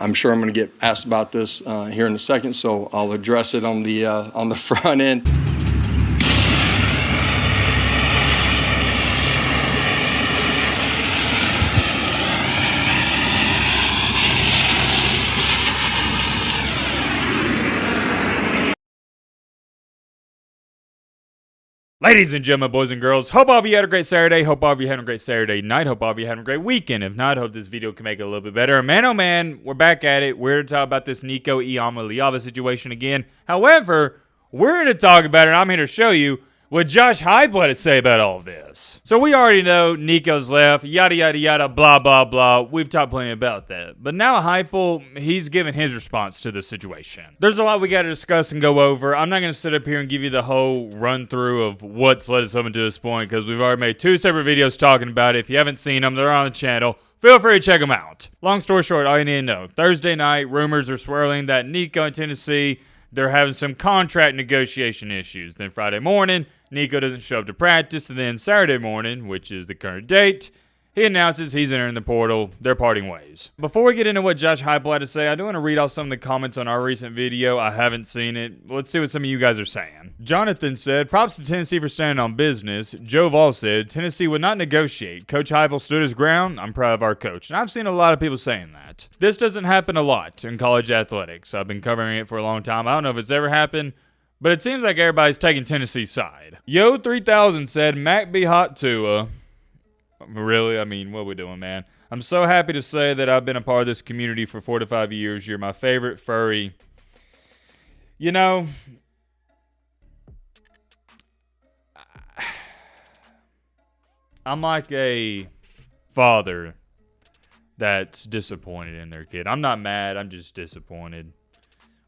I'm sure I'm going to get asked about this here in a second, so I'll address it on the front end. Ladies and gentlemen, boys and girls, hope all of you had a great Saturday. Hope all of you had a great Saturday night. Hope all of you had a great weekend. If not, hope this video can make it a little bit better. Man, oh man, we're back at it. We're to talk about this Nico Iamaleava situation again. However, we're going to talk about it, and I'm here to show you what Josh Heupel had to say about all of this. So we already know Nico's left, yada, yada, yada, blah, blah, blah. We've talked plenty about that. But now Heupel, he's given his response to the situation. There's a lot we got to discuss and go over. I'm not going to sit up here and give you the whole run-through of what's led us up to this point, because we've already made 2 separate videos talking about it. If you haven't seen them, they're on the channel. Feel free to check them out. Long story short, all you need to know. Thursday night, rumors are swirling that Nico in Tennessee, they're having some contract negotiation issues. Then Friday morning, Nico doesn't show up to practice, and then Saturday morning, which is the current date, he announces he's entering the portal. They're parting ways. Before we get into what Josh Heupel had to say, I do want to read off some of the comments on our recent video. I haven't seen it. Let's see what some of you guys are saying. Jonathan said, props to Tennessee for standing on business. Joe Vall said, Tennessee would not negotiate. Coach Heupel stood his ground. I'm proud of our coach. And I've seen a lot of people saying that. This doesn't happen a lot in college athletics. I've been covering it for a long time. I don't know if it's ever happened, but it seems like everybody's taking Tennessee's side. Yo3000 said, Mac be hot Tua. Really? I mean, what are we doing, man? I'm so happy to say that I've been a part of this community for 4 to 5 years. You're my favorite furry. You know, I'm like a father that's disappointed in their kid. I'm not mad. I'm just disappointed.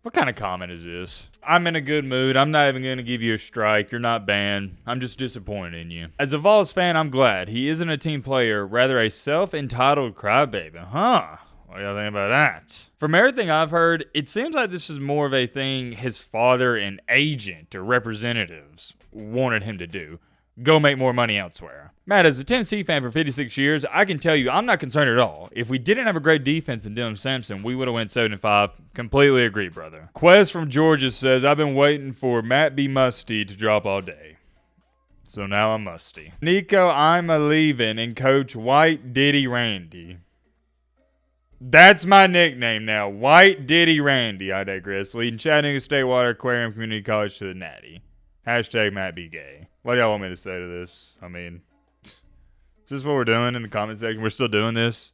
What kind of comment is this? I'm in a good mood. I'm not even going to give you a strike. You're not banned. I'm just disappointed in you. As a Vols fan, I'm glad. He isn't a team player, rather a self-entitled crybaby. Huh? What do y'all think about that? From everything I've heard, it seems like this is more of a thing his father and agent or representatives wanted him to do. Go make more money elsewhere. Matt, as a Tennessee fan for 56 years, I can tell you I'm not concerned at all. If we didn't have a great defense in Dylan Sampson, we would have went 7-5. Completely agree, brother. Quest from Georgia says, I've been waiting for Matt B. Musty to drop all day. So now I'm musty. Nico, I'm a leaving, and Coach White Diddy Randy. That's my nickname now. White Diddy Randy, I digress. Leading Chattanooga State Water Aquarium Community College to the Natty. Hashtag Matt B. Gay. What do y'all want me to say to this? I mean, is this what we're doing in the comment section? We're still doing this?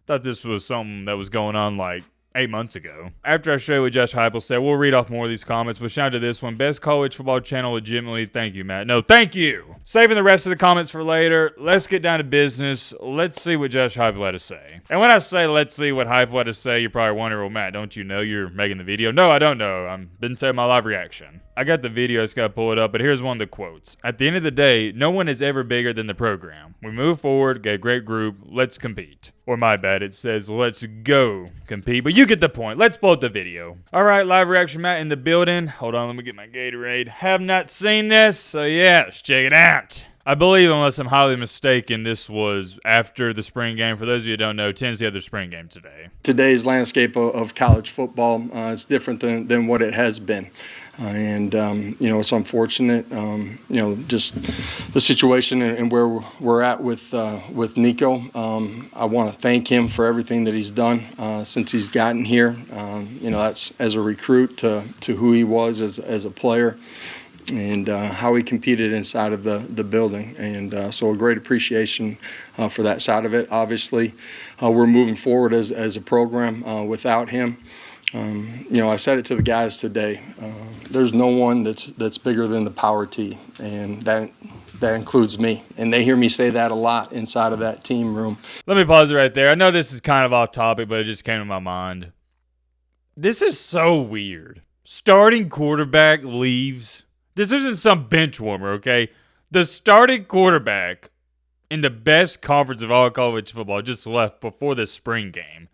Thought this was something that was going on like 8 months ago. After I show you what Josh Heupel said, we'll read off more of these comments, but shout out to this one. Best college football channel legitimately. Thank you, Matt. No, thank you. Saving the rest of the comments for later. Let's get down to business. Let's see what Josh Heupel had to say. And when I say let's see what Heupel had to say, you're probably wondering, well, Matt, don't you know you're making the video? No, I don't know. I've been saying my live reaction. I got the video, I just gotta pull it up, but here's one of the quotes. At the end of the day, no one is ever bigger than the program. We move forward, get a great group, let's compete. Or my bad, it says let's go compete, but you get the point. Let's pull up the video. All right, live reaction Matt in the building. Hold on, let me get my Gatorade. Have not seen this, so yeah, let's check it out. I believe, unless I'm highly mistaken, this was after the spring game. For those of you who don't know, Tennessee had their spring game today. Today's landscape of college football is different than what it has been. You know, it's unfortunate, you know, just the situation and where we're at with Nico. I want to thank him for everything that he's done since he's gotten here. You know, that's as a recruit to who he was as a player, and how he competed inside of the building. And so a great appreciation for that side of it. Obviously, we're moving forward as a program without him. You know, I said it to the guys today. There's no one that's bigger than the Power T, and that includes me. And they hear me say that a lot inside of that team room. Let me pause it right there. I know this is kind of off topic, but it just came to my mind. This is so weird. Starting quarterback leaves. This isn't some bench warmer, okay? The starting quarterback in the best conference of all college football just left before the spring game.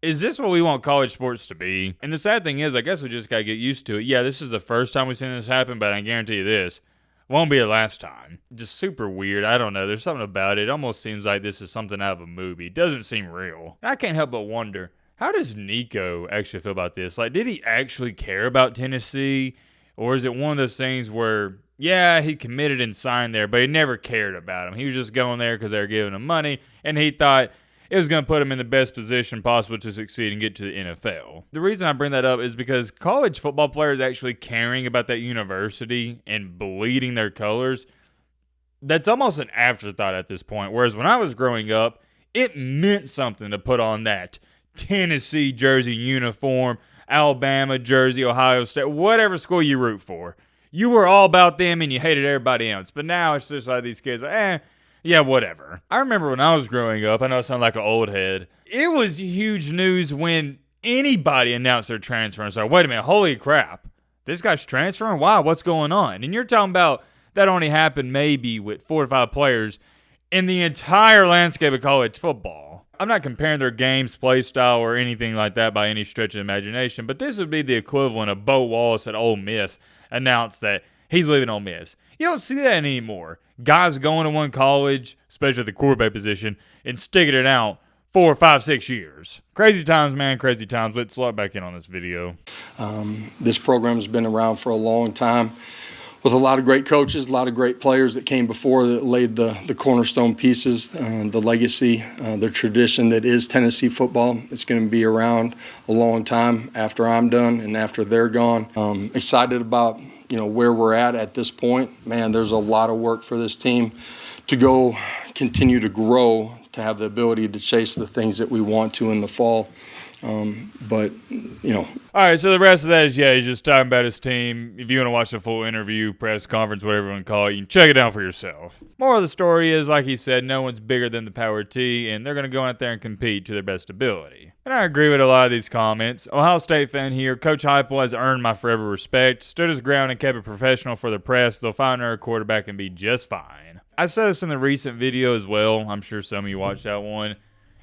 Is this what we want college sports to be? And the sad thing is, I guess we just got to get used to it. Yeah, this is the first time we've seen this happen, but I guarantee you this, it won't be the last time. Just super weird. I don't know. There's something about it. It almost seems like this is something out of a movie. It doesn't seem real. And I can't help but wonder, How does Nico actually feel about this? Like, did he actually care about Tennessee? Or is it one of those things where, yeah, he committed and signed there, but he never cared about him? He was just going there because they were giving him money, and he thought it was going to put him in the best position possible to succeed and get to the NFL. The reason I bring that up is because college football players actually caring about that university and bleeding their colors, that's almost an afterthought at this point. Whereas when I was growing up, it meant something to put on that Tennessee jersey uniform, Alabama jersey, Ohio State, whatever school you root for. You were all about them and you hated everybody else. But now it's just like these kids, yeah, whatever. I remember when I was growing up, I know I sound like an old head, it was huge news when anybody announced their transfer. And so, wait a minute, holy crap, this guy's transferring? Wow, what's going on? And you're talking about that only happened maybe with 4 or 5 players in the entire landscape of college football. I'm not comparing their games, play style, or anything like that by any stretch of imagination, but this would be the equivalent of Bo Wallace at Ole Miss announced that he's leaving Ole Miss. You don't see that anymore. Guys going to one college, especially the quarterback position, and sticking it out 4, 5, 6 years. Crazy times, man, crazy times. Let's log back in on this video. This program's been around for a long time, with a lot of great coaches, a lot of great players that came before that laid the cornerstone pieces, the legacy, the tradition that is Tennessee football. It's going to be around a long time after I'm done and after they're gone. Excited about where we're at this point. Man, there's a lot of work for this team to go continue to grow, to have the ability to chase the things that we want to in the fall. All right, so the rest of that is, he's just talking about his team. If you want to watch the full interview, press conference, whatever you want to call it, you can check it out for yourself. Moral of the story is, like he said, no one's bigger than the Power T, and they're going to go out there and compete to their best ability. And I agree with a lot of these comments. Ohio State fan here, Coach Heupel has earned my forever respect, stood his ground and kept it professional for the press. They'll find their quarterback and be just fine. I said this in the recent video as well. I'm sure some of you watched that one.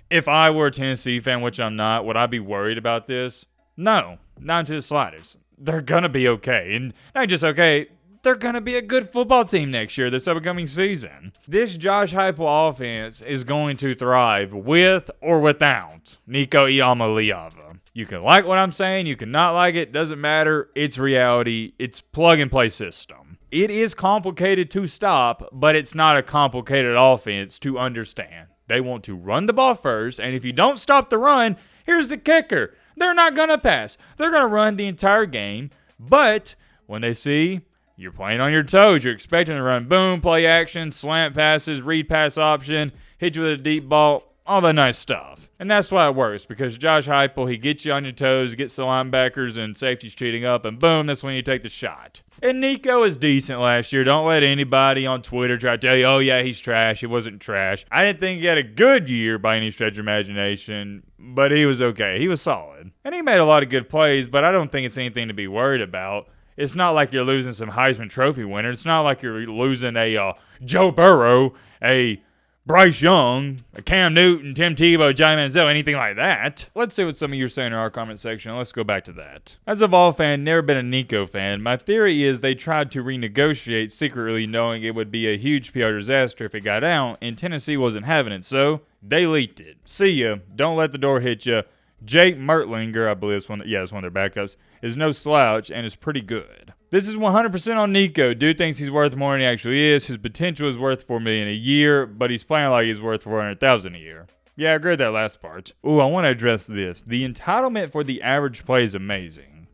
If I were a Tennessee fan, which I'm not, would I be worried about this? No, not to the slightest. They're going to be okay. And not just okay, they're going to be a good football team next year, this upcoming season. This Josh Heupel offense is going to thrive with or without Nico Iamaleava. You can like what I'm saying, you can not like it, doesn't matter. It's reality. It's plug-and-play system. It is complicated to stop, but it's not a complicated offense to understand. They want to run the ball first, and if you don't stop the run, here's the kicker. They're not going to pass. They're going to run the entire game, but when they see you're playing on your toes, you're expecting to run boom, play action, slant passes, read pass option, hit you with a deep ball, all that nice stuff. And that's why it works, because Josh Heupel, he gets you on your toes, gets the linebackers and safeties cheating up, and boom, that's when you take the shot. And Nico is decent last year. Don't let anybody on Twitter try to tell you, oh yeah, he's trash. He wasn't trash. I didn't think he had a good year by any stretch of imagination, but he was okay. He was solid. And he made a lot of good plays, but I don't think it's anything to be worried about. It's not like you're losing some Heisman Trophy winner. It's not like you're losing a Joe Burrow, a Bryce Young, a Cam Newton, Tim Tebow, Johnny Manziel, anything like that. Let's see what some of you are saying in our comment section. Let's go back to that. As a Vol fan, never been a Nico fan, my theory is they tried to renegotiate secretly knowing it would be a huge PR disaster if it got out, and Tennessee wasn't having it, so they leaked it. See ya. Don't let the door hit ya. Jake Mertlinger, I believe it's one of their backups, is no slouch and is pretty good. This is 100% on Nico. Dude thinks he's worth more than he actually is. His potential is worth $4 million a year, but he's playing like he's worth $400,000 a year. Yeah, I agree with that last part. Ooh, I want to address this. The entitlement for the average play is amazing.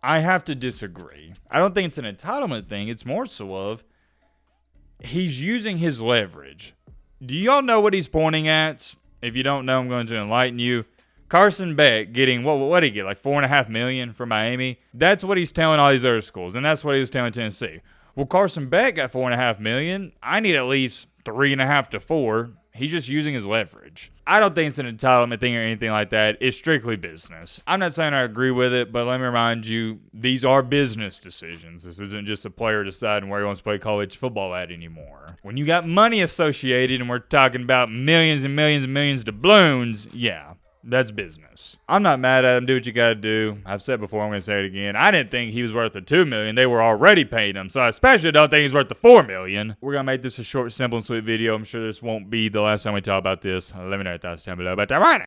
I have to disagree. I don't think it's an entitlement thing. It's more so of he's using his leverage. Do y'all know what he's pointing at? If you don't know, I'm going to enlighten you. Carson Beck getting, what did he get, like $4.5 million from Miami? That's what he's telling all these other schools, and that's what he was telling Tennessee. Well, Carson Beck got $4.5 million. I need at least 3.5 to 4. He's just using his leverage. I don't think it's an entitlement thing or anything like that. It's strictly business. I'm not saying I agree with it, but let me remind you, these are business decisions. This isn't just a player deciding where he wants to play college football at anymore. When you got money associated and we're talking about millions and millions and millions of doubloons, yeah. That's business. I'm not mad at him. Do what you got to do. I've said before, I'm going to say it again. I didn't think he was worth the $2 million. They were already paying him. So I especially don't think he's worth the $4 million. We're going to make this a short, simple, and sweet video. I'm sure this won't be the last time we talk about this. Let me know your thoughts down below. But all right.